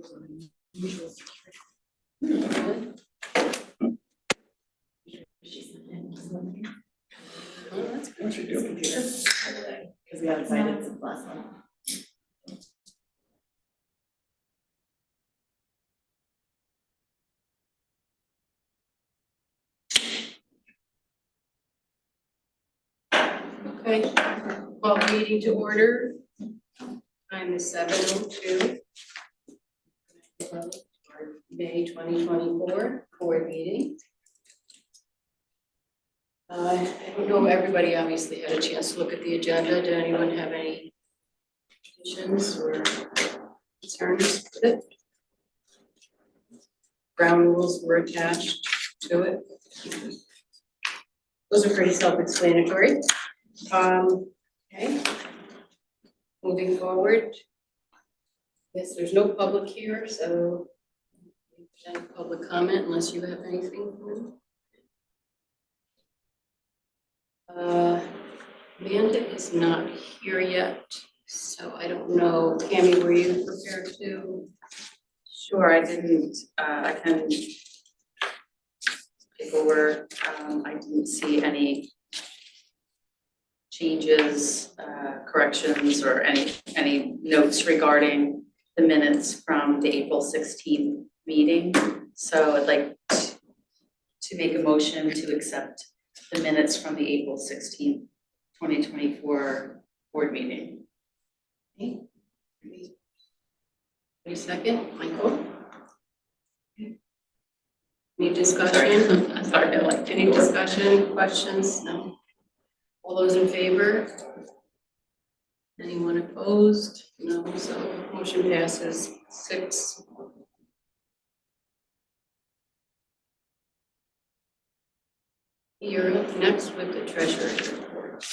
That's good. What you do? Because we haven't signed it since last month. Okay, well, meeting to order. Time is 7:02. Our May 2024 board meeting. I don't know, everybody obviously had a chance to look at the agenda. Did anyone have any questions or concerns with it? Ground rules were attached to it. Those are pretty self-explanatory. Okay. Moving forward. Yes, there's no public here, so any public comment unless you have anything. Amanda is not here yet, so I don't know. Tammy, were you prepared to? Sure, I didn't, I can take over. I didn't see any changes, corrections, or any notes regarding the minutes from the April 16th meeting. So I'd like to make a motion to accept the minutes from the April 16th, 2024 board meeting. Okay. Any second, Michael? Any discussion? Sorry, I like Any discussion, questions? No. All those in favor? Anyone opposed? No, so motion passes 6. You're up next with the treasurer's report.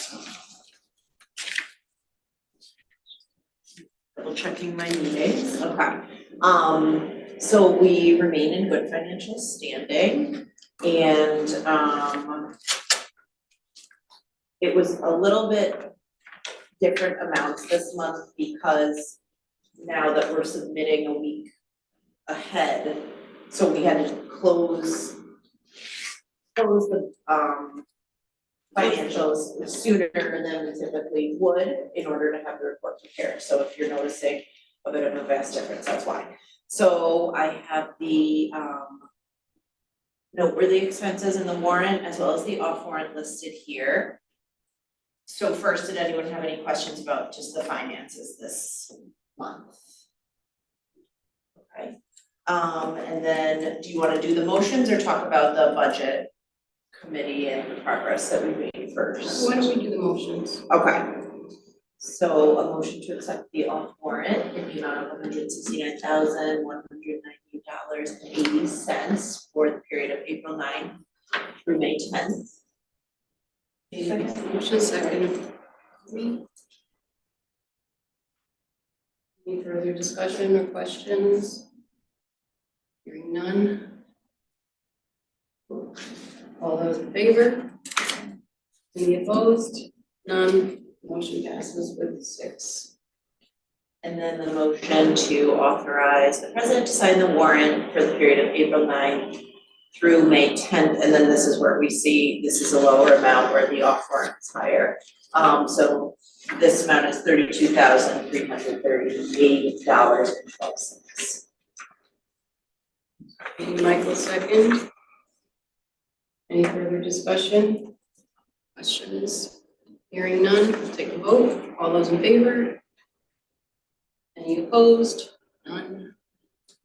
Double checking my meetings. Okay. So we remain in good financial standing, and it was a little bit different amounts this month because now that we're submitting a week ahead, so we had to close the financials sooner than we typically would in order to have the report prepared. So if you're noticing a bit of a vast difference, that's why. So I have the noteworthy expenses in the warrant as well as the off warrant listed here. So first, did anyone have any questions about just the finances this month? Okay. And then do you want to do the motions or talk about the budget committee and the progress that we made first? Why don't we do the motions? Okay. So a motion to accept the off warrant in the amount of $169,190.80 for the period of April 9th through May 10th. Motion second. Any further discussion or questions? Hearing none. All those in favor? Any opposed? None. Motion passes with 6. And then the motion to authorize the president to sign the warrant for the period of April 9th through May 10th. And then this is where we see this is a lower amount where the off warrant is higher. So this amount is $32,338.12. Michael second. Any further discussion? Questions? Hearing none, we'll take a vote. All those in favor? Any opposed? None.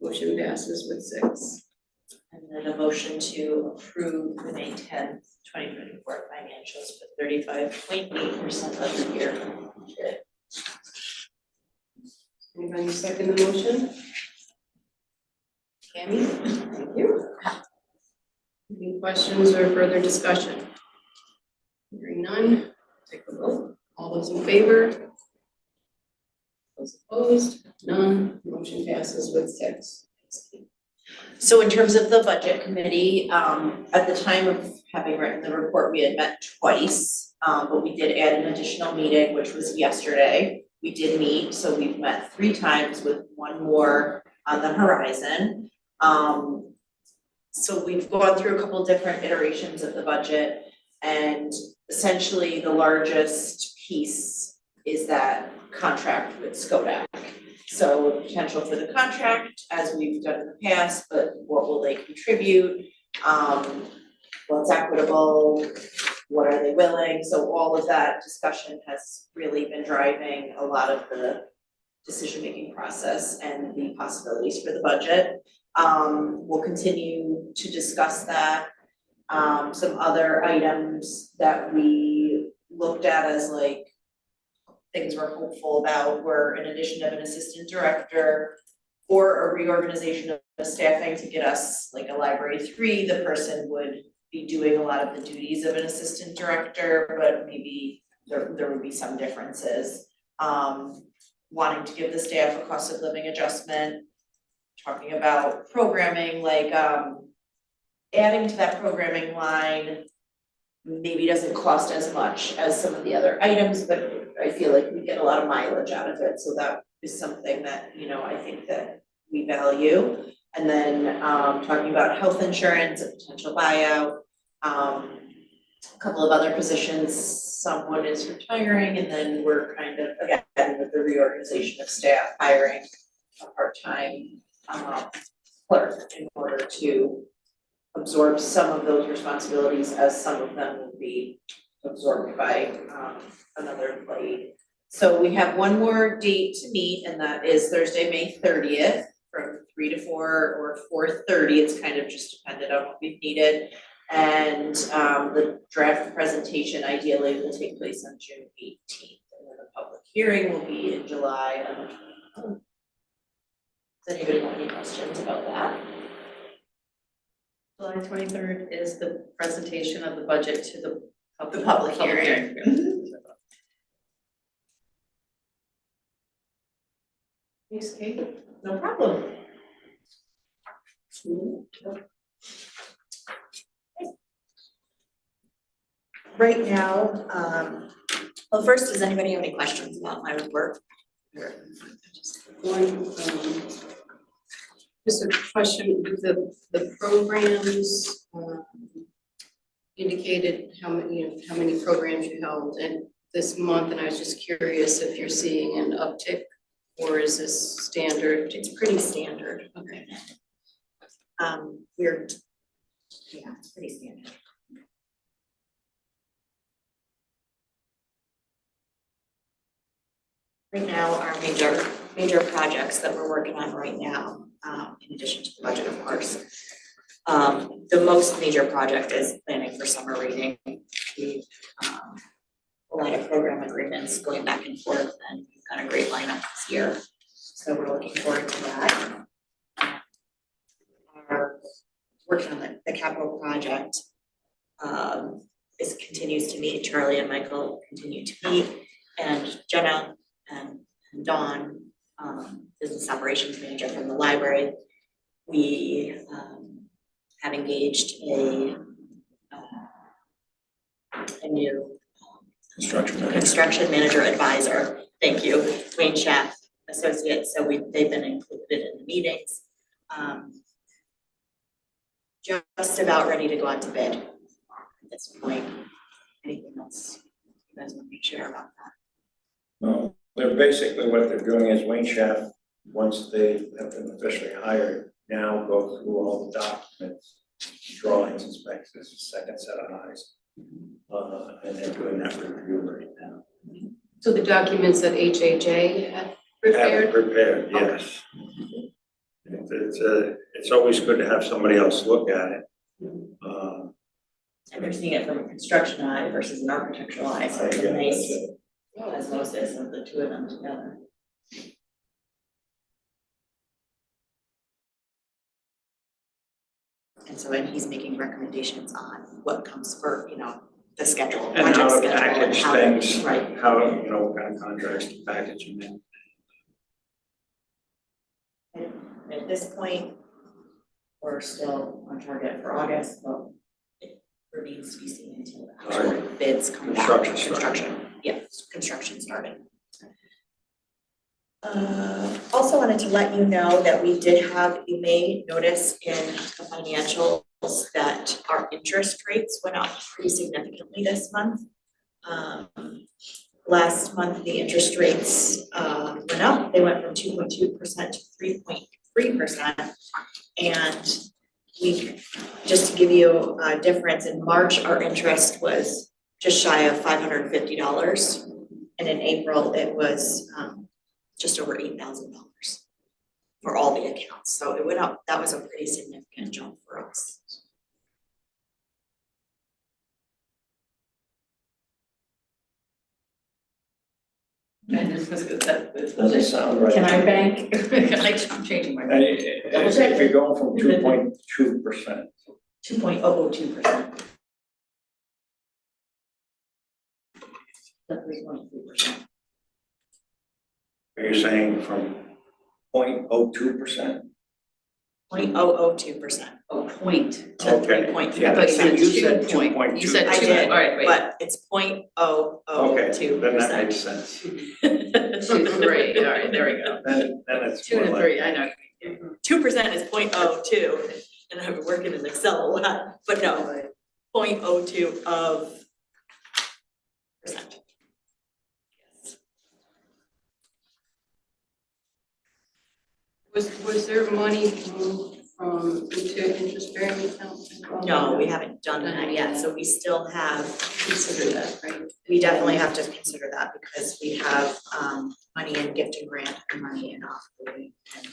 Motion passes with 6. And then a motion to approve the May 10th, 2024 financials for 35.8% of the year. Anybody second the motion? Tammy? Thank you. Any questions or further discussion? Hearing none, take a vote. All those in favor? Those opposed? None. Motion passes with 6. So in terms of the budget committee, at the time of having written the report, we had met twice, but we did add an additional meeting, which was yesterday. We did meet, so we've met 3 times with one more on the horizon. So we've gone through a couple different iterations of the budget, and essentially the largest piece is that contract with Skodak. So potential for the contract, as we've done in the past, but what will they contribute? What's equitable? What are they willing? So all of that discussion has really been driving a lot of the decision-making process and the possibilities for the budget. We'll continue to discuss that. Some other items that we looked at as like things we're hopeful about were in addition of an assistant director or a reorganization of staffing to get us like a library 3, the person would be doing a lot of the duties of an assistant director, but maybe there would be some differences. Wanting to give the staff a cost of living adjustment, talking about programming, like adding to that programming line maybe doesn't cost as much as some of the other items, but I feel like we get a lot of mileage out of it, so that is something that, you know, I think that we value. And then talking about health insurance, a potential buyout, a couple of other positions, someone is retiring, and then we're kind of, again, with the reorganization of staff, hiring a part-time clerk in order to absorb some of those responsibilities, as some of them will be absorbed by another employee. So we have one more date to meet, and that is Thursday, May 30th, from 3 to 4 or 4:30. It's kind of just dependent on what we've needed. And the draft presentation ideally will take place on June 18th, and then the public hearing will be in July on the 24th. Does anybody have any questions about that? July 23rd is the presentation of the budget to the public hearing. Thanks, Kate. No problem. Right now, well, first, does anybody have any questions about my report? One, just a question, with the programs, indicated how many programs you held in this month, and I was just curious if you're seeing an uptick, or is this standard? It's pretty standard. Okay. It's pretty standard. Right now, our major projects that we're working on right now, in addition to the budget, of course. The most major project is planning for summer reading. We've a lot of program agreements going back and forth, and we've got a great lineup this year. So we're looking forward to that. Our working on the capital project continues to meet. Charlie and Michael continue to meet, and Jenna and Dawn, business operations manager from the library, we have engaged a new construction manager advisor. Thank you, Wayne Schaff Associates. So they've been included in the meetings. Just about ready to go out to bid at this point. Anything else you guys want me to share about that? No, they're basically what they're doing is Wayne Schaff, once they have been officially hired, now go through all the documents, drawings, and specs, this is a second set of eyes. And they're doing that review right now. So the documents that HHA had prepared? Have it prepared, yes. It's always good to have somebody else look at it. And they're seeing it from a construction eye versus an architectural eye, so it's a nice osmosis of the two of them together. And he's making recommendations on what comes for, the schedule. And how to schedule, package how things, right. how, what kind of contracts to package them in. And at this point, we're still on target for August, but it remains to be seen until the actual bids come back. Construction, yeah, construction started. Also wanted to let you know that we did have, you may notice in the financials that our interest rates went up pretty significantly this month. Last month, the interest rates went up. They went from 2.2% to 3.3%. And we, just to give you a difference, in March, our interest was just shy of $550. And in April, it was just over $8,000 for all the accounts. So it went up. That was a pretty significant jump for us. And this was good, that, Doesn't sound right. Can I bank? I'm changing my. If you're going from 2.2%, 2.002%. 3.3%. are you saying from 0.02%? 0.002%. Oh, point. To Okay. 3.3%. Yeah, I thought you said you said 2 point. You said I 2, did, all right, wait. but it's 0.002%. Okay, then that makes sense. 2 to 3, all right, there we go. Then it's 2 more to like. 3, I know. 2% is 0.02, and I've been working in Excel a lot, but no, 0.02 of percent. Was there money moved from into interest-bearing accounts? No, we haven't done that yet, so we still have, Consider that, right? we definitely have to consider that because we have money in gift and grant and money in off-boarding, and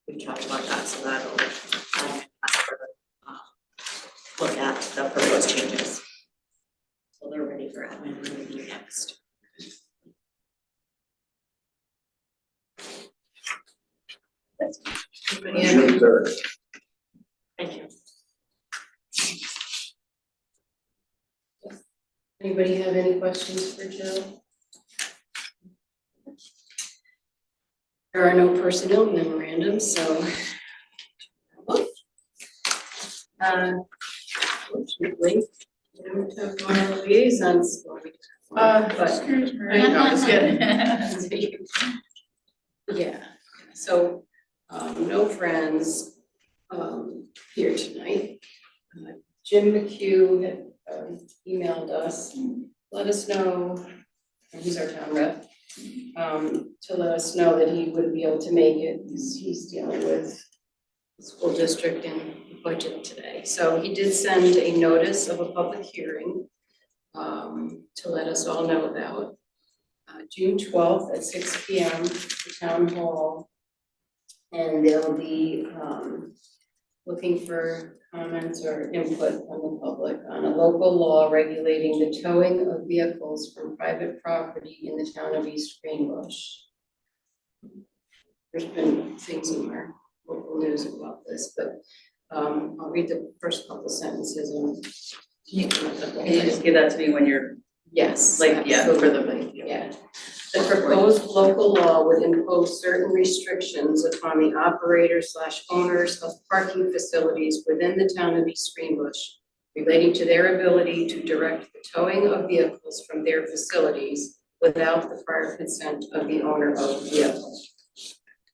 we talked about that, so that'll ask for the look at the proposed changes. So they're ready for admin review next. Anybody have June any- 3rd. Thank you. Anybody have any questions for Jill? There are no personnel memorandums, so. Fortunately, we don't have our liaisons. But, Excuse me. No, I'm just kidding. yeah, so, no friends, here tonight. Jim McHugh had emailed us, let us know, and he's our town rep, to let us know that he wouldn't be able to make it, because he's dealing with the school district and the budget today. So he did send a notice of a public hearing, to let us all know about. June 12th at 6 p.m. the town hall. And they'll be looking for comments or input from the public on a local law regulating the towing of vehicles from private property in the town of East Greenbush. There's been things in our local news about this, but I'll read the first couple sentences and. Can you just give that to me when you're, Yes. like, yeah, for the, absolutely, yeah. The proposed local law would impose certain restrictions upon the operators/owners of parking facilities within the town of East Greenbush relating to their ability to direct the towing of vehicles from their facilities without the prior consent of the owner of the vehicle.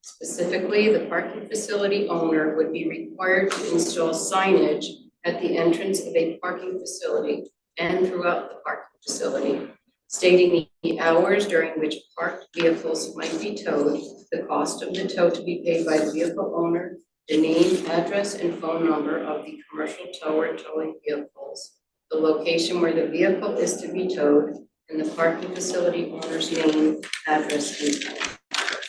Specifically, the parking facility owner would be required to install signage at the entrance of a parking facility and throughout the parking facility, stating the hours during which parked vehicles might be towed, the cost of the tow to be paid by the vehicle owner, the name, address, and phone number of the commercial tower towing vehicles, the location where the vehicle is to be towed, and the parking facility owner's name, address, and phone number.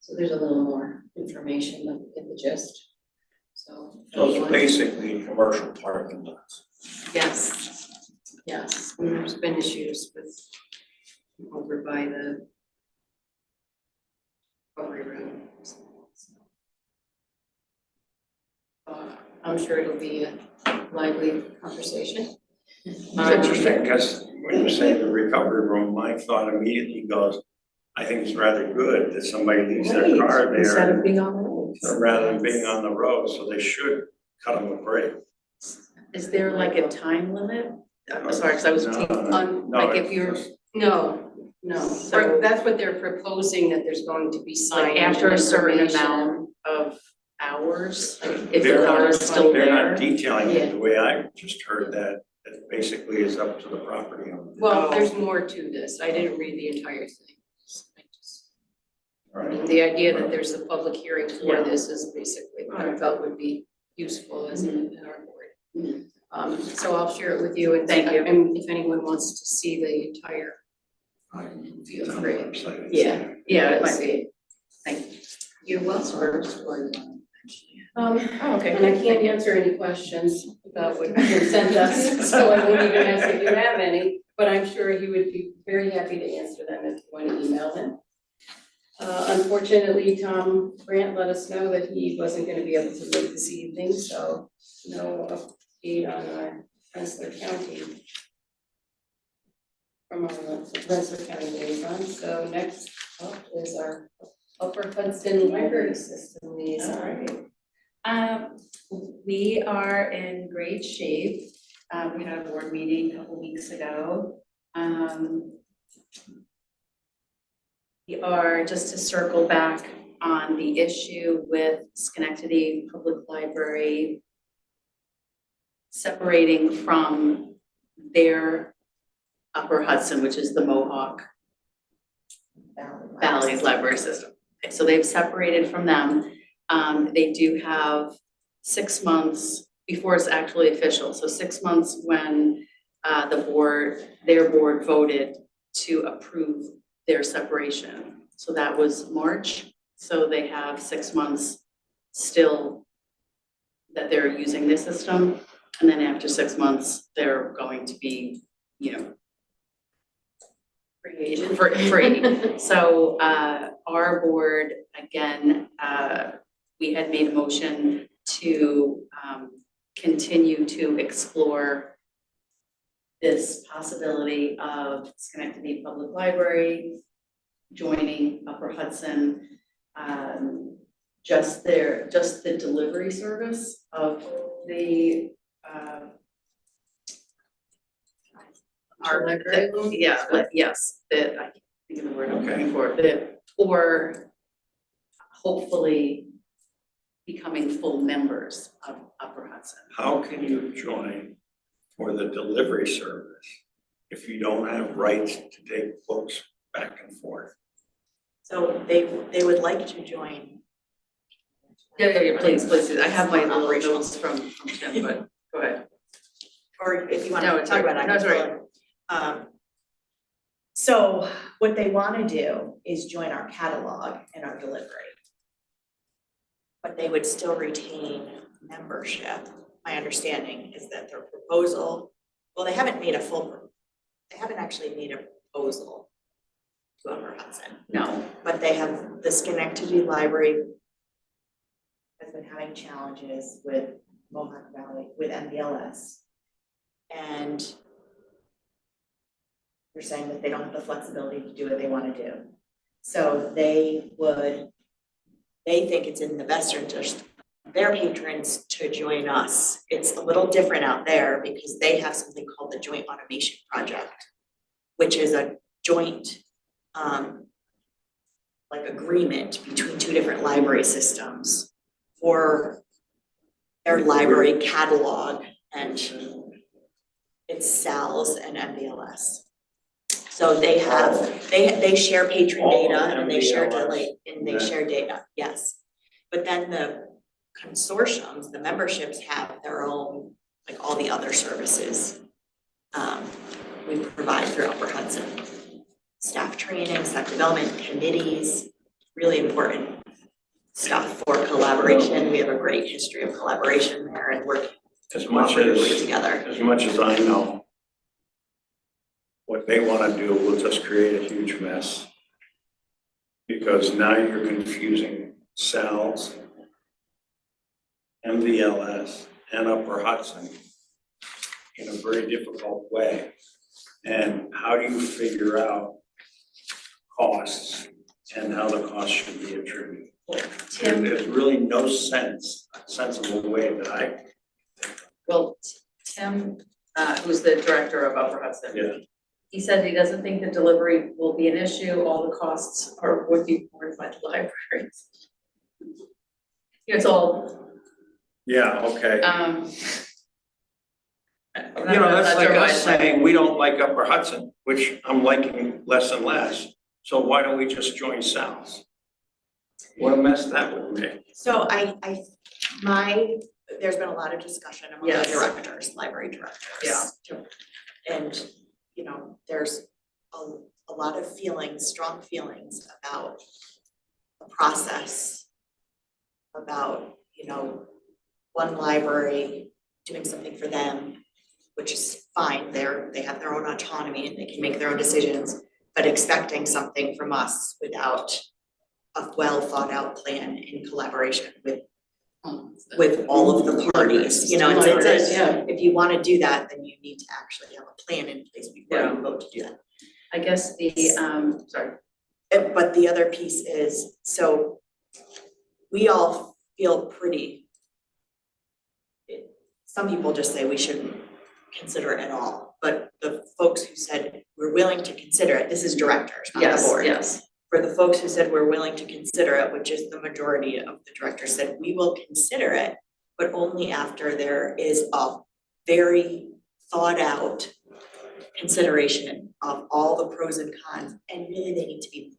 So there's a little more information, but get the gist. So Those are basically commercial parking lots. yes, yes, and there's been issues with over by the Recovery Room. I'm sure it'll be a lively conversation. It's interesting, because when you say the recovery room, my thought immediately goes, I think it's rather good that somebody leaves their car there. Instead of being on the road. Rather than being on the road, so they should cut them a break. is there like a time limit? I'm sorry, because I was No, thinking, no, Like if it's you're, just- no, No, So- that's what they're proposing, that there's going to be signage. Like after a certain information. amount of hours, like if They're the car is still They're there. not detailing Yeah. it the way I just heard that, it basically is up to the property owner. Well, Oh. there's more to this. I didn't read the entire thing. I Right. mean, the idea that there's a public hearing for Yeah. this is basically what I felt would be useful as in our board. So I'll share it with you and. Thank you. And if anyone wants to see the entire. Feel It's on the free. website. Yeah. Yeah, it might be. Thank you. You're welcome. Oh, okay. And I can't answer any questions about what you sent us, so I won't even ask if you have any, but I'm sure he would be very happy to answer them if you want to email him. Unfortunately, Tom Brandt let us know that he wasn't gonna be able to make this evening, so no update on our Rensselaer County. From our Rensselaer County liaison, so next up is our Upper Hudson Library System liaison. We are in great shape. We had a board meeting a couple weeks ago. We are, just to circle back on the issue with Schenectady Public Library separating from their Upper Hudson, which is the Mohawk Valley's library system. Okay, so they've separated from them. They do have 6 months before it's actually official. So 6 months when their board voted to approve their separation. So that was March. So they have 6 months still that they're using this system. And then after 6 months, they're going to be, free. So our board, again, we had made a motion to continue to explore this possibility of Schenectady Public Library joining Upper Hudson. Just the delivery service of the our Library? yeah, yes, I can't think of the word I'm looking for, or hopefully becoming full members of Upper Hudson. How can you join for the delivery service if you don't have rights to take books back and forth? So they would like to join. Yeah, please, I have my little notes from Tim, but go ahead. Or if you want No, to it's talk all right. about it, No, I it's can all fill right. in. So what they want to do is join our catalog and our delivery. But they would still retain membership. My understanding is that their proposal, well, they haven't actually made a proposal to Upper Hudson. No, But they have, the Schenectady Library has been having challenges with Mohawk Valley, with MBLS. And they're saying that they don't have the flexibility to do what they want to do. So they think it's in the best interest of their patrons to join us. It's a little different out there because they have something called the Joint Automation Project, which is a joint agreement between two different library systems for their library catalog, and it's SALS and MBLS. So they share patron data and they share data, yes. But then the consortiums, the memberships have their own, like all the other services we provide through Upper Hudson. Staff training, staff development, committees, really important stuff for collaboration. We have a great history of collaboration there and working together. As much as I know, what they want to do will just create a huge mess. Because now you're confusing SALS, MVLS, and Upper Hudson in a very difficult way. And how do you figure out costs and how the costs should be attributed? Tim, There's really no sensible way that I think of. well, Tim, who's the director of Upper Hudson? Yeah. he said he doesn't think the delivery will be an issue, all the costs would be borne by the libraries. It's all, Yeah, okay. I'm You know, not that's like sure why us it's like- saying we don't like Upper Hudson, which I'm liking less and less. So why don't we just join South? What a mess that would make. So there's been a lot of discussion among the Yes. directors, library directors. Yeah. And, you know, there's a lot of feelings, strong feelings about the process, about, you know, one library doing something for them, which is fine, they have their own autonomy and they can make their own decisions, but expecting something from us without a well thought out plan in collaboration with all of the parties, you know, Yeah. if you wanna do that, then you need to actually have a plan in place before you vote to do that. I guess the, sorry, But the other piece is, so we all feel pretty. Some people just say we shouldn't consider it at all, but the folks who said we're willing to consider it, this is directors, not the yes, board. yes, For the folks who said we're willing to consider it, which is the majority of the directors said, we will consider it, but only after there is a very thought out consideration of all the pros and cons, and really they need to be,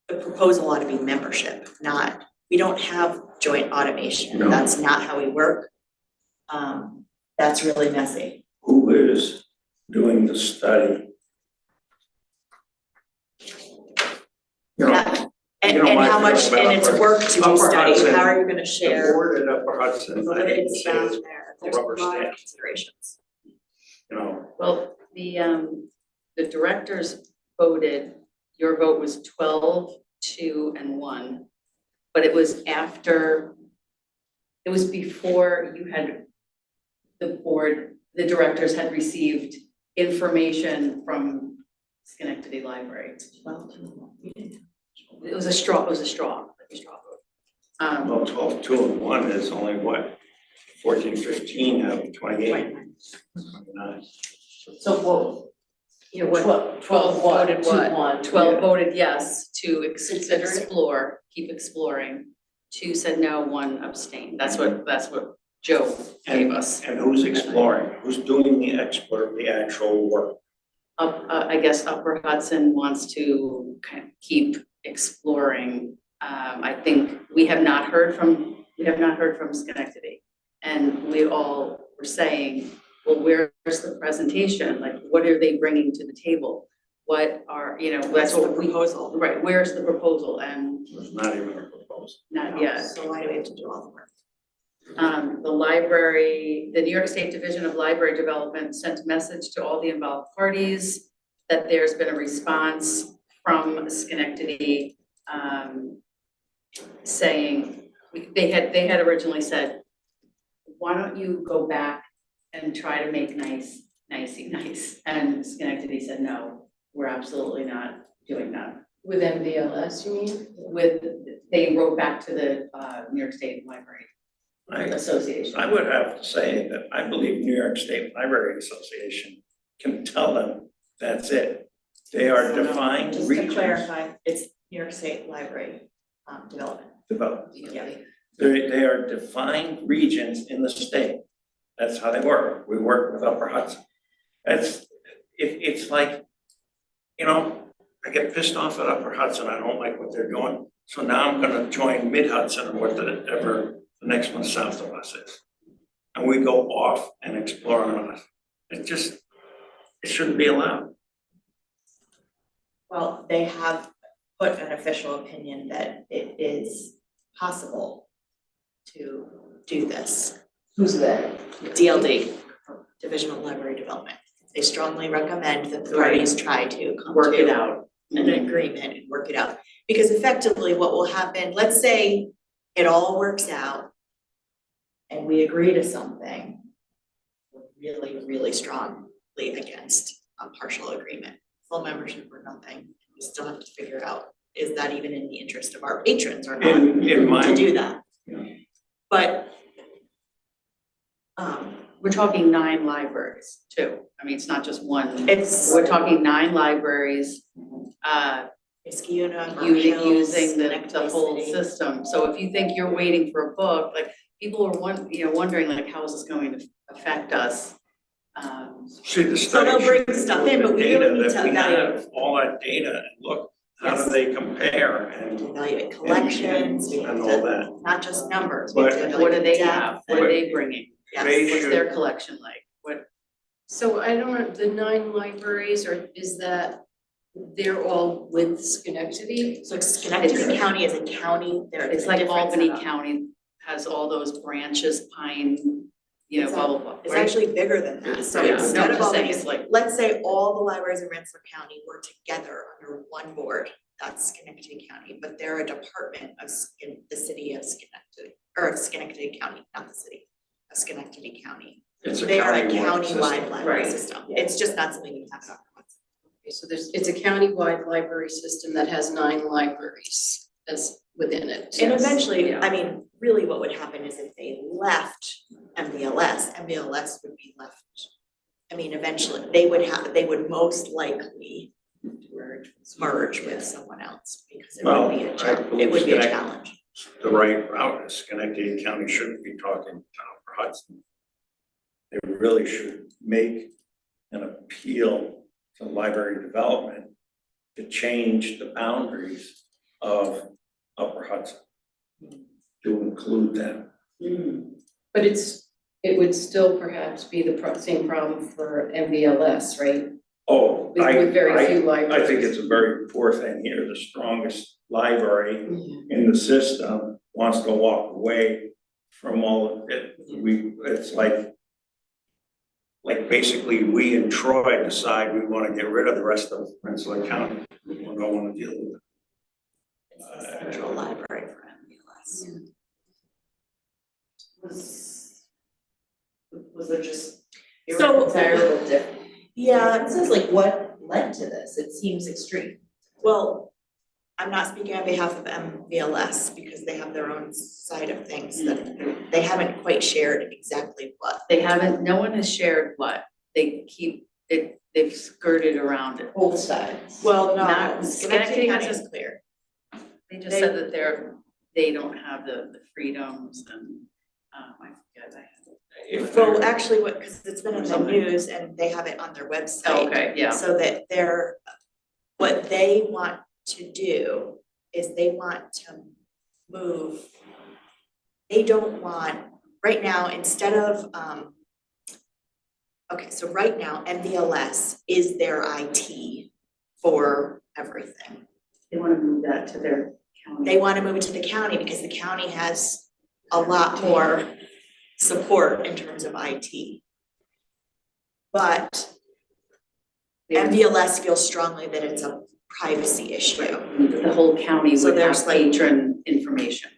the proposal ought to be membership, not, we don't have joint automation, No. that's not how we work. That's really messy. Who is doing the study? You know, Yeah, and you know my how much, feeling about and it's Upper- work to do Upper study, Hudson, how are you gonna the share? board at Upper Hudson, I hate to It's say down it, there, there's a rubber lot of stamp. considerations. you know, well, the directors voted, your vote was 12, 2, and 1. But it was before you had, the board, the directors had received information from Schenectady Library. It was a straw vote. well, 12, 2, and 1 is only what, 14, 15 out of 28, 29. So what, You know, what, 12 what, voted to what? 1? 12 Yeah. voted yes to Consider it. explore, keep exploring. 2 said no, 1 abstained. That's what Joe gave us. And who's exploring? Who's doing the actual work? I guess Upper Hudson wants to kind of keep exploring. I think we have not heard from Schenectady. And we all were saying, well, where's the presentation? Like, what are they bringing to the table? What are, you know, that's what we, proposal. right, where's the proposal? And It's not even a proposal. not yet. So why do we have to do all the work? The library, the New York State Division of Library Development sent a message to all the involved parties that there's been a response from Schenectady, saying, they had originally said, why don't you go back and try to make nice. And Schenectady said, no, we're absolutely not doing that. With MVLS, you mean? They wrote back to the New York State Library Association. I would have to say that I believe New York State Library Association can tell them that's it. They are defined Just to regions. clarify, it's New York State Library Development. Developed. Yeah. They are defined regions in the state. That's how they work. We work with Upper Hudson. It's like, you know, I get pissed off at Upper Hudson. I don't like what they're doing. So now I'm gonna join Mid Hudson or whatever the next one south of us is. And we go off and explore on us. It shouldn't be allowed. Well, they have put an official opinion that it is possible to do this. Who's that? DLD, Division of Library Development. They strongly recommend that the Right. parties try to come Work it to out. an agreement and work it out. Because effectively what will happen, let's say it all works out and we agree to something, we're really, really strongly against a partial agreement, full membership or nothing. We still have to figure out, is that even in the interest of our patrons or not In my. to do that? Yeah. But We're talking 9 libraries too. I mean, it's not just one. It's We're talking 9 libraries, Iskiuna, using the whole system. So if you think you're waiting for a book, like people are wondering like, how is this going to affect us? See, the So study they'll bring should stuff include in, but the we data really need that to we evaluate. have, all that data, and look, how Yes. do they compare and Evaluate collections, we have and all to, that. not just numbers, we have to But evaluate What do they depth have? What and- are they bringing? Yes. They What's should- their collection like? What? So I don't know, the 9 libraries, or is that, they're all with Schenectady? So Schenectady County is a county, they're It's a like different Albany setup. County has all those branches, Pine, blah, blah, blah. It's right? actually bigger than that, so Yeah, instead no, I'm of just all saying these, it's like, let's say all the libraries in Rensselaer County were together under one board, that's Schenectady County, but they're a department of the city of Schenectady, or of Schenectady County, not the city, of Schenectady County. It's a They are a countywide system. countywide library Right. system, it's just not something you have to. Okay, so it's a countywide library system that has 9 libraries as within it. And Yes. eventually, Yeah. I mean, really what would happen is if they left MBLS would be left. I mean, eventually, they would most likely merge with someone else because it Well, would be a I challenge, it believe would be a Schenectady- challenge. The right route is Schenectady County shouldn't be talking town for Hudson. They really should make an appeal to library development to change the boundaries of Upper Hudson to include them. But it would still perhaps be the same problem for MBLS, right? Oh, With very few I libraries. think it's a very poor thing here. The strongest library Yeah. in the system wants to walk away from all of it. It's like basically we in Troy decide we want to get rid of the rest of Rensselaer County. We don't want to deal with it. It's the central library for MBLS. Was there just So- irreconcilable Yeah, differences, like what led to this? It seems extreme. well, I'm not speaking on behalf of MBLS because they have their own side of things that they haven't quite shared exactly what. They haven't, no one has shared what, they keep, they've skirted around it. Both sides. Well, Not- no, Schenectady Schenectady County has is clear. They just said that they don't have the freedoms and, I forget, I have. Well, actually, because it's been in the news and they have it on their website. Oh, okay, yeah, So that what they want to do is they want to move. They don't want, right now, instead of, okay, so right now, MBLS is their IT for everything. they wanna move that to their county. They want to move it to the county because the county has a lot more support in terms of IT. But MBLS feels strongly that it's a privacy issue, The whole county So would there's have like- patron information.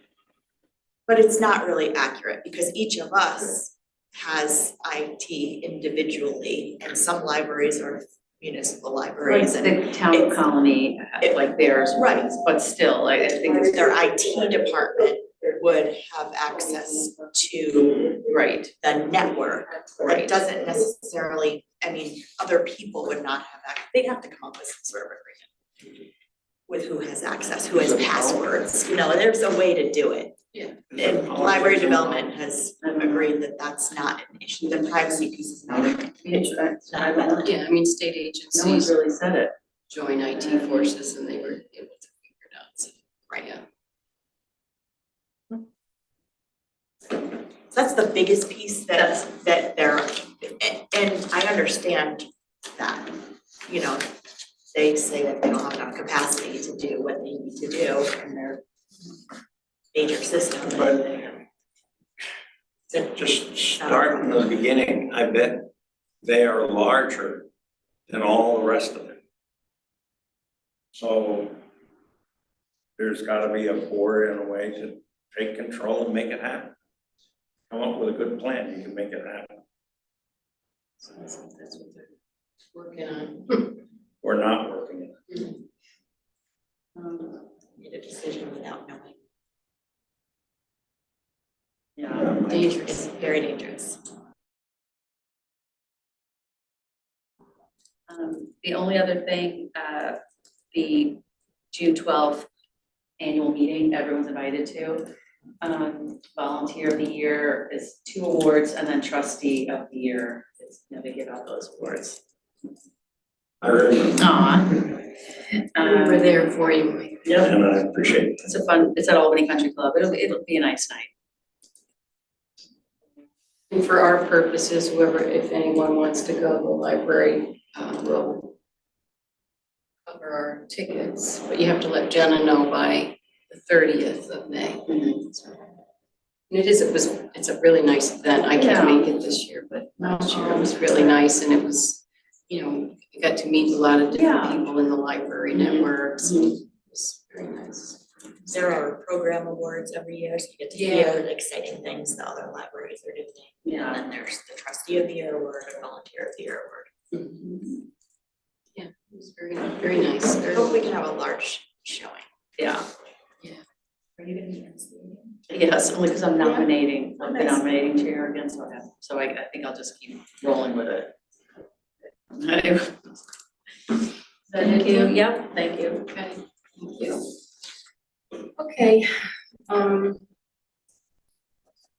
but it's not really accurate because each of us has IT individually and some libraries are municipal libraries and The town of Colony, like theirs Right. was, but still, I think it's their IT department would have access to right, the network. That right. doesn't necessarily, I mean, other people would not have access, they'd have to come up with some sort of agreement with who has access, who has passwords, there's a way to do it. Yeah. And library development has agreed that that's not an issue, the privacy piece is not an issue. Yeah, I mean, state No one's agencies really said it. join IT forces and they were able to figure it out, so, Right. yeah. So that's the biggest piece that they're, and I understand that, they say that they don't have enough capacity to do what they need to do in their major system. Just start from the beginning, I bet they are larger than all the rest of it. So there's gotta be a board in a way to take control and make it happen. Come up with a good plan, you can make it happen, So that's what they're working on. or not working it. Made a decision without knowing. Yeah. Dangerous, very dangerous. The only other thing, the June 12th annual meeting, everyone's invited to. Volunteer of the year is 2 awards, and then trustee of the year is, they give out those awards. I really, Aw. We were there for you, Mike. Yep, and I appreciate it. it's at Albany Country Club, it'll be a nice night. And for our purposes, whoever, if anyone wants to go, the library will cover our tickets, but you have to let Jenna know by the 30th of May. And it's a really nice event. I can't make it this year, but last year it was really nice, and it was, you got to meet a lot of different people in the library networks, and it was very nice. There are program awards every year, so you get to hear the exciting things the other libraries are doing. And then there's the trustee of the year award and volunteer of the year award. Yeah, it was very, very nice. I hope we can have a large showing. Yeah. Are you gonna be in this meeting? Yes, only because I'm nominating, Oh, I've been nice. nominating chair again, so I think I'll just keep rolling with it. Anyway. Thank you. Yep, thank you. Okay, thank you. Okay,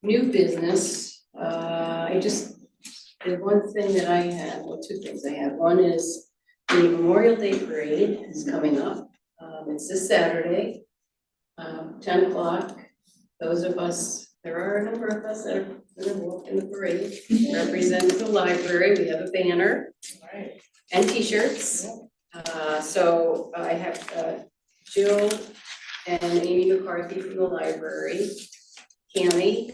new business, the one thing that I had, well, 2 things I had. One is the Memorial Day Parade is coming up. It's this Saturday, 10 o'clock. Those of us, there are a number of us that are gonna walk in the parade, represent the library. We have a banner and T-shirts. So I have Jill and Amy McCarthy from the library, Cammie,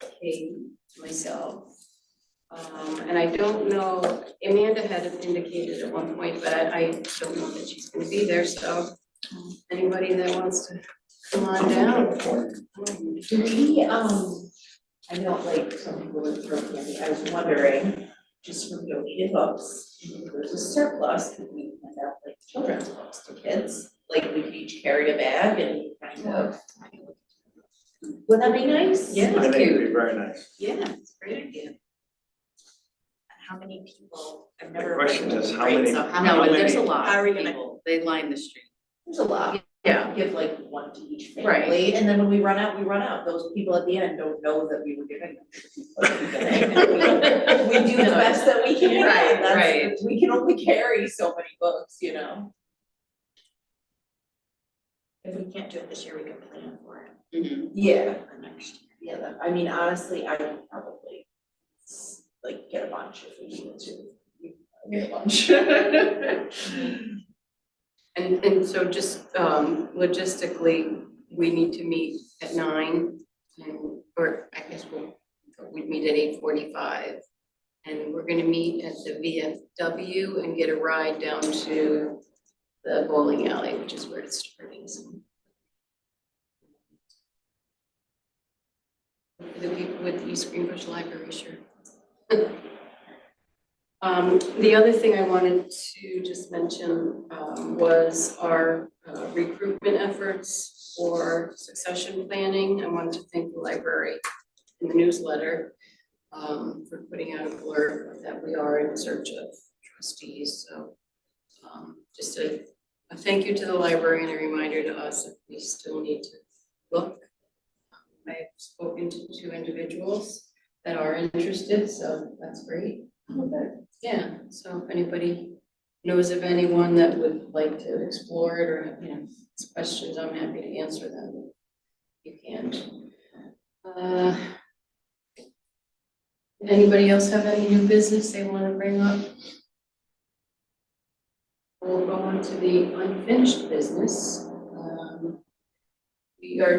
Kate, myself. And I don't know, Amanda had indicated at one point, but I don't know that she's gonna be there, so anybody that wants to come on down. Do we, I know like some people would throw candy, I was wondering, just from donated books, if there's a surplus, could we hand out like children's books to kids? Like we could each carry a bag and kind of, would that be nice? Yeah. I think it'd be very nice. Yeah, it's a great idea. How many people? I've The never. question been to is the how parade, many- so how No, many? but there's a many- lot How are we of gonna- people, they line the street. There's a lot. Yeah. Give like one to each Right. family, and then when we run out, we run out. Those people at the end don't know that we were giving them. We do the best that we can. Right, That's- right. We can only carry so many books, you know? If we can't do it this year, we can plan for it Yeah. for next year. Yeah, I mean, honestly, I would probably like get a bunch if we needed to. Get a bunch. And so just logistically, we need to meet at 9, or I guess we'd meet at 8:45. And we're gonna meet at the VFW and get a ride down to the bowling alley, which is where it's starting, so. For the people with the East Greenbush Library, sure. The other thing I wanted to just mention was our recruitment efforts for succession planning. I wanted to thank the library in the newsletter for putting out a blurb that we are in search of trustees. So just a thank you to the library and a reminder to us that we still need to look. I've spoken to 2 individuals that are interested, so that's great. Yeah, so if anybody knows of anyone that would like to explore it or, has questions, I'm happy to answer them. You can. Anybody else have any new business they want to bring up? We'll go on to the unfinished business.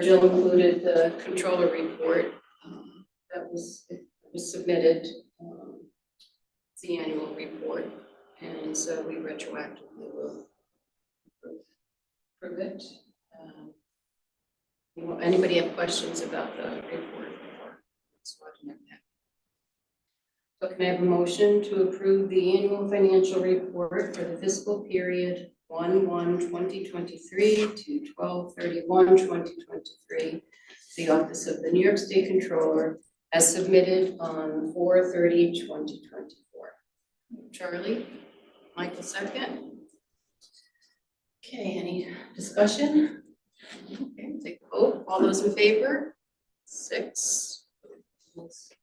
Jill included the controller report that was submitted. It's the annual report, and so we retroactively will approve it. Anybody have questions about the report before? So can I have a motion to approve the annual financial report for the fiscal period 1/1/2023 to 12/31/2023, the Office of the New York State Controller, as submitted on 4/30/2024. Charlie? Michael second. Okay, any discussion? Okay, take a vote. All those in favor? 6.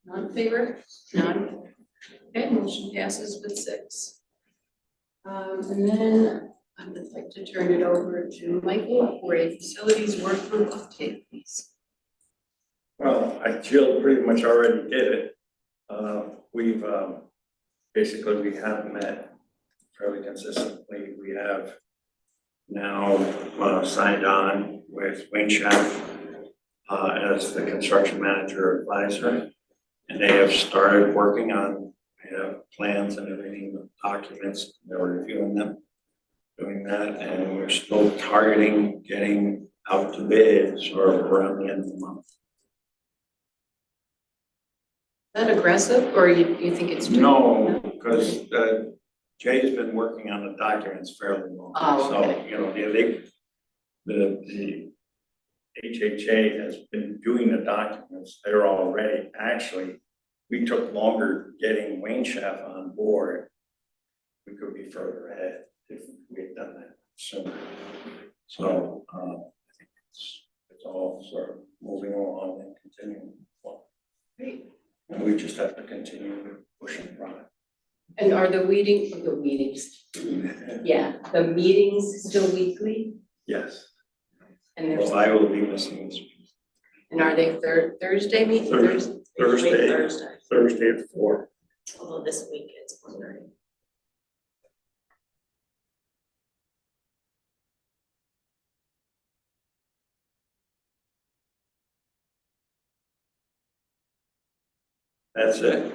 None in favor? None. Okay, motion passes with 6. And then I would like to turn it over to Michael for a facilities workgroup update, please. Well, Jill pretty much already did it. We've, basically, we have met fairly consistently. We have now signed on with Wayne Schaff as the construction manager advisor. And they have started working on, plans and everything, documents, they're reviewing them, doing that, and we're still targeting getting out to bids or around the end of the month. Is that aggressive, or you think it's? No, because Jay's been working on the documents fairly long. Oh, okay. So, the HHA has been doing the documents, they're all ready. Actually, we took longer getting Wayne Schaff on board. We could be further ahead if we had done that sooner. So, I think it's all sort of moving along and continuing. Great. And we just have to continue pushing the product. And are the meetings, yeah, the meetings still weekly? Yes. And there's, Well, I will be missing this week. and are they Thursday meetings? Thursday at 4. Although this week it's 1:30. That's it?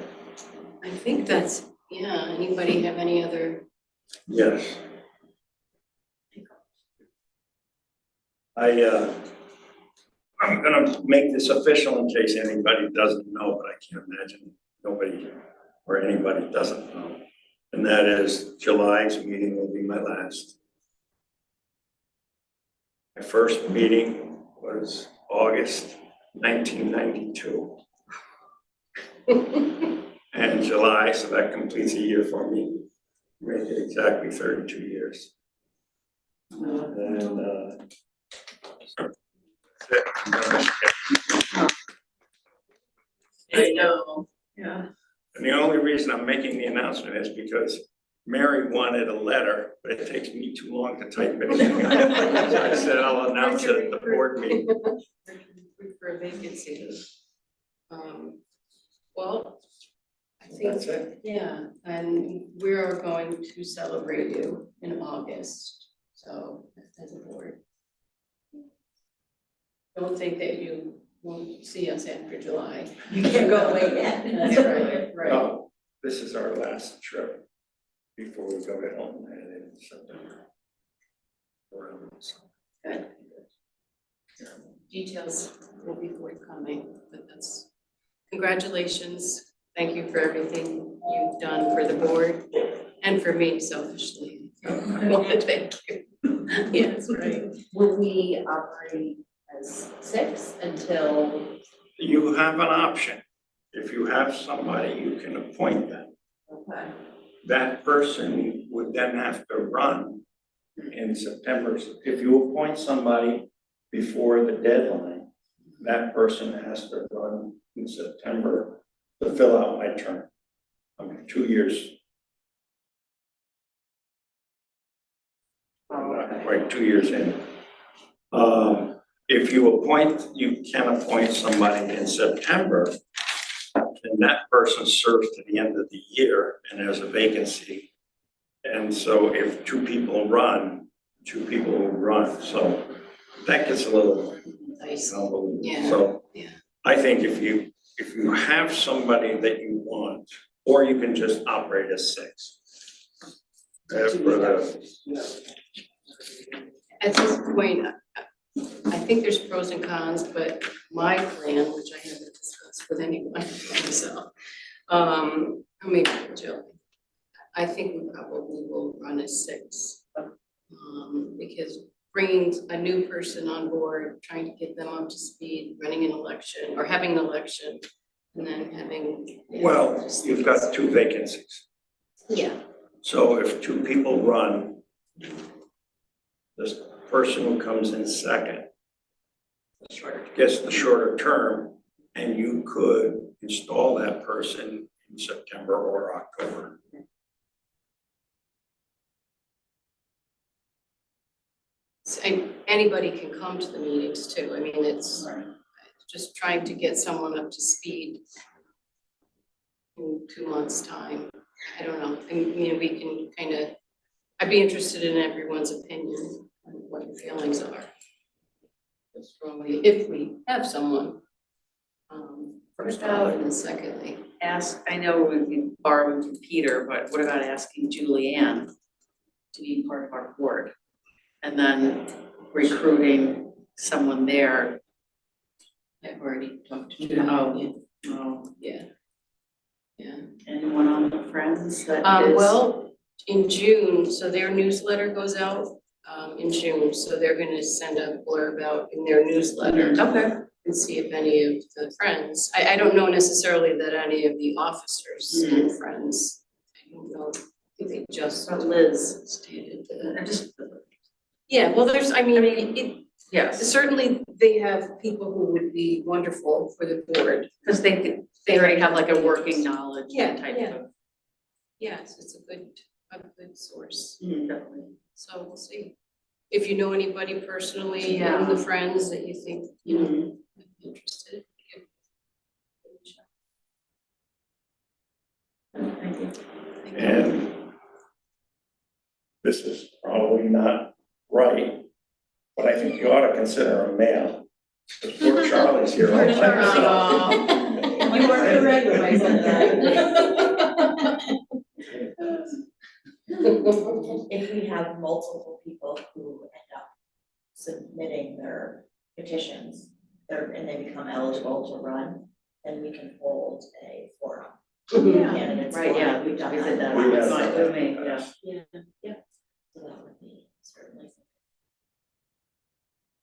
I think that's, yeah, anybody have any other? Yes. I'm gonna make this official in case anybody doesn't know, but I can't imagine nobody or anybody doesn't know. And that is July's meeting will be my last. My first meeting was August 1992. And July, so that completes a year for me. Make it exactly 32 years. And I know, yeah. And the only reason I'm making the announcement is because Mary wanted a letter, but it takes me too long to type it. So I said I'll announce it at the board meeting. For a vacancy. Well, I think, That's it. yeah, and we are going to celebrate you in August, so as a board. Don't think that you won't see us after July. You can't go away yet. That's right, right. No, this is our last trip before we go to Hilton Head in September. Good. Details will be forthcoming, but that's, congratulations. Thank you for everything you've done for the board and for me selfishly. I want to thank you. Yes, right. Will we operate as 6 until? You have an option. If you have somebody, you can appoint them. Okay. That person would then have to run in September. If you appoint somebody before the deadline, that person has to run in September to fill out my term. I mean, 2 years. I'm not quite 2 years in. If you can appoint somebody in September, and that person serves to the end of the year and there's a vacancy. And so if 2 people run, 2 people will run. So that gets a little Nice. convoluted. Yeah, So yeah. I think if you have somebody that you want, or you can just operate as 6. At this point, I think there's pros and cons, but my plan, which I haven't discussed with anyone myself, Jill, I think we probably will run as 6. Because bringing a new person on board, trying to get them up to speed, running an election or having an election, and then having. Well, you've got 2 vacancies. Yeah, So if two people run, this person who comes in second gets the shorter term, and you could install that person in September or October. Anybody can come to the meetings too. I mean, it's just trying to get someone up to speed in 2 months' time. I don't know. I mean, we can kind of, I'd be interested in everyone's opinion on what your feelings are. Just strongly, if we have someone. First off, and then secondly. I know we've been borrowing from Peter, but what about asking Julianne to be part of our board? And then recruiting someone there. I've already talked to You you. know, oh, Yeah. Yeah. anyone on the Friends that is? Well, in June, so their newsletter goes out in June, so they're gonna send a blurb out in their newsletter. Okay. And see if any of the friends, I don't know necessarily that any of the officers and friends, I don't know, I think they just Liz. stated I that. just, Yeah, well, there's, I mean, yes, certainly they have people who would be wonderful for the board. because they already have like a working knowledge Yeah, type yeah. of. Yes, it's a good source. Definitely. So we'll see. If you know anybody personally in Yeah. the friends that you think, you know, would be interested. give it a shot. Thank you. Thank you. And this is probably not right, but I think you ought to consider a male. Because poor Charlie's here all by himself. You weren't correct when I said that. If we have multiple people who end up submitting their petitions, and they become eligible to run, then we can hold a forum. Yeah. Candidates Right, forum. yeah, We've done we that. did that. We have It's fine done with that me, in the yeah. past. So that would be certainly something.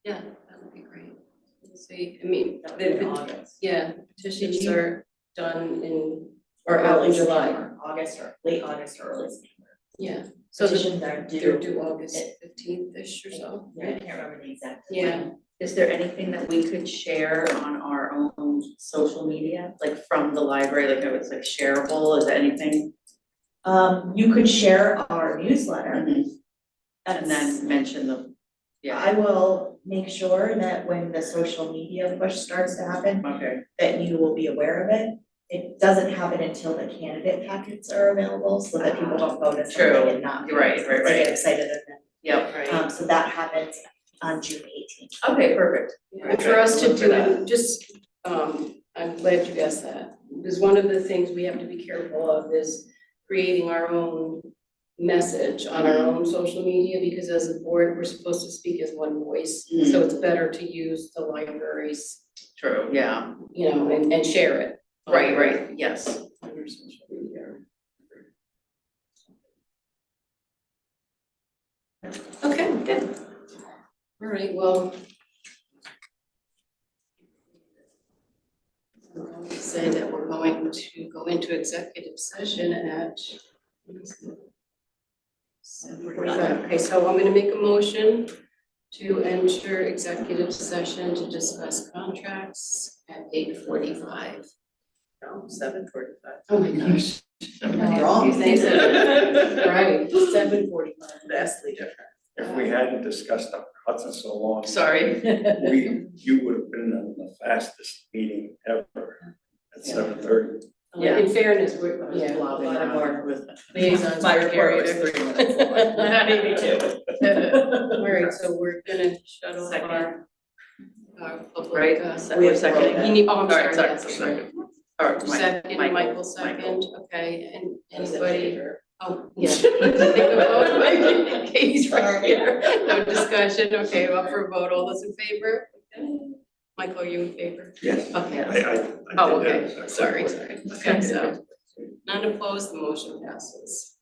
Yeah, that would be great. We'll see, I mean, That would be in the, August. yeah, petitions you- are done in, or out in July. September, August or late August or early September. Yeah, so Petitions are they're due. due August 15th-ish or so, Yeah, I right? can't remember the exact. Yeah. Is there anything that we could share on our own social media, like from the library, like if it's like shareable, is there anything? You could share our newsletter. And then mention the, I will make sure that when the social media push starts to happen, okay, that you will be aware of it. It doesn't happen until the candidate packets are available, so that people don't vote as True. something and not. Right, right, They get right. excited and then, yep, right. so that happens on June 18th. Okay, perfect. And for us to Look for do that. it, just, I'm glad you asked that, because one of the things we have to be careful of is creating our own message on our own social media, because as a board, we're supposed to speak as one voice. So it's better to use the library's, True, yeah, you know, and share it. right, yes. On your social media. Okay, good. All right, well. I'll say that we're going to go into executive session at 7:45. Okay, so I'm gonna make a motion to enter executive session to discuss contracts at 8:45. No, 7:45. Oh my gosh. Wrong. Right, 7:45. Vastly different. If we hadn't discussed the Hudson so long, Sorry. you would have been in the fastest meeting ever at 7:30. Yeah. In fairness, we're, I was yeah, a blobbing lot of around our with. liaisons My are report was carried. 3 minutes long. Not even two. All right, so we're gonna shut off Second. our public. Right, We we're have seconding. rolled You need, oh, I'm All right, sorry, yes, sorry, sorry. second. All right, Second, Michael second, okay, and anybody, oh, yeah. Take a vote. Katie's right here, no discussion, okay, up for a vote, all those in favor? Okay. Michael, are you in favor? Yes. Okay. I Oh, did okay, that. sorry, okay, so, none opposed, the motion passes.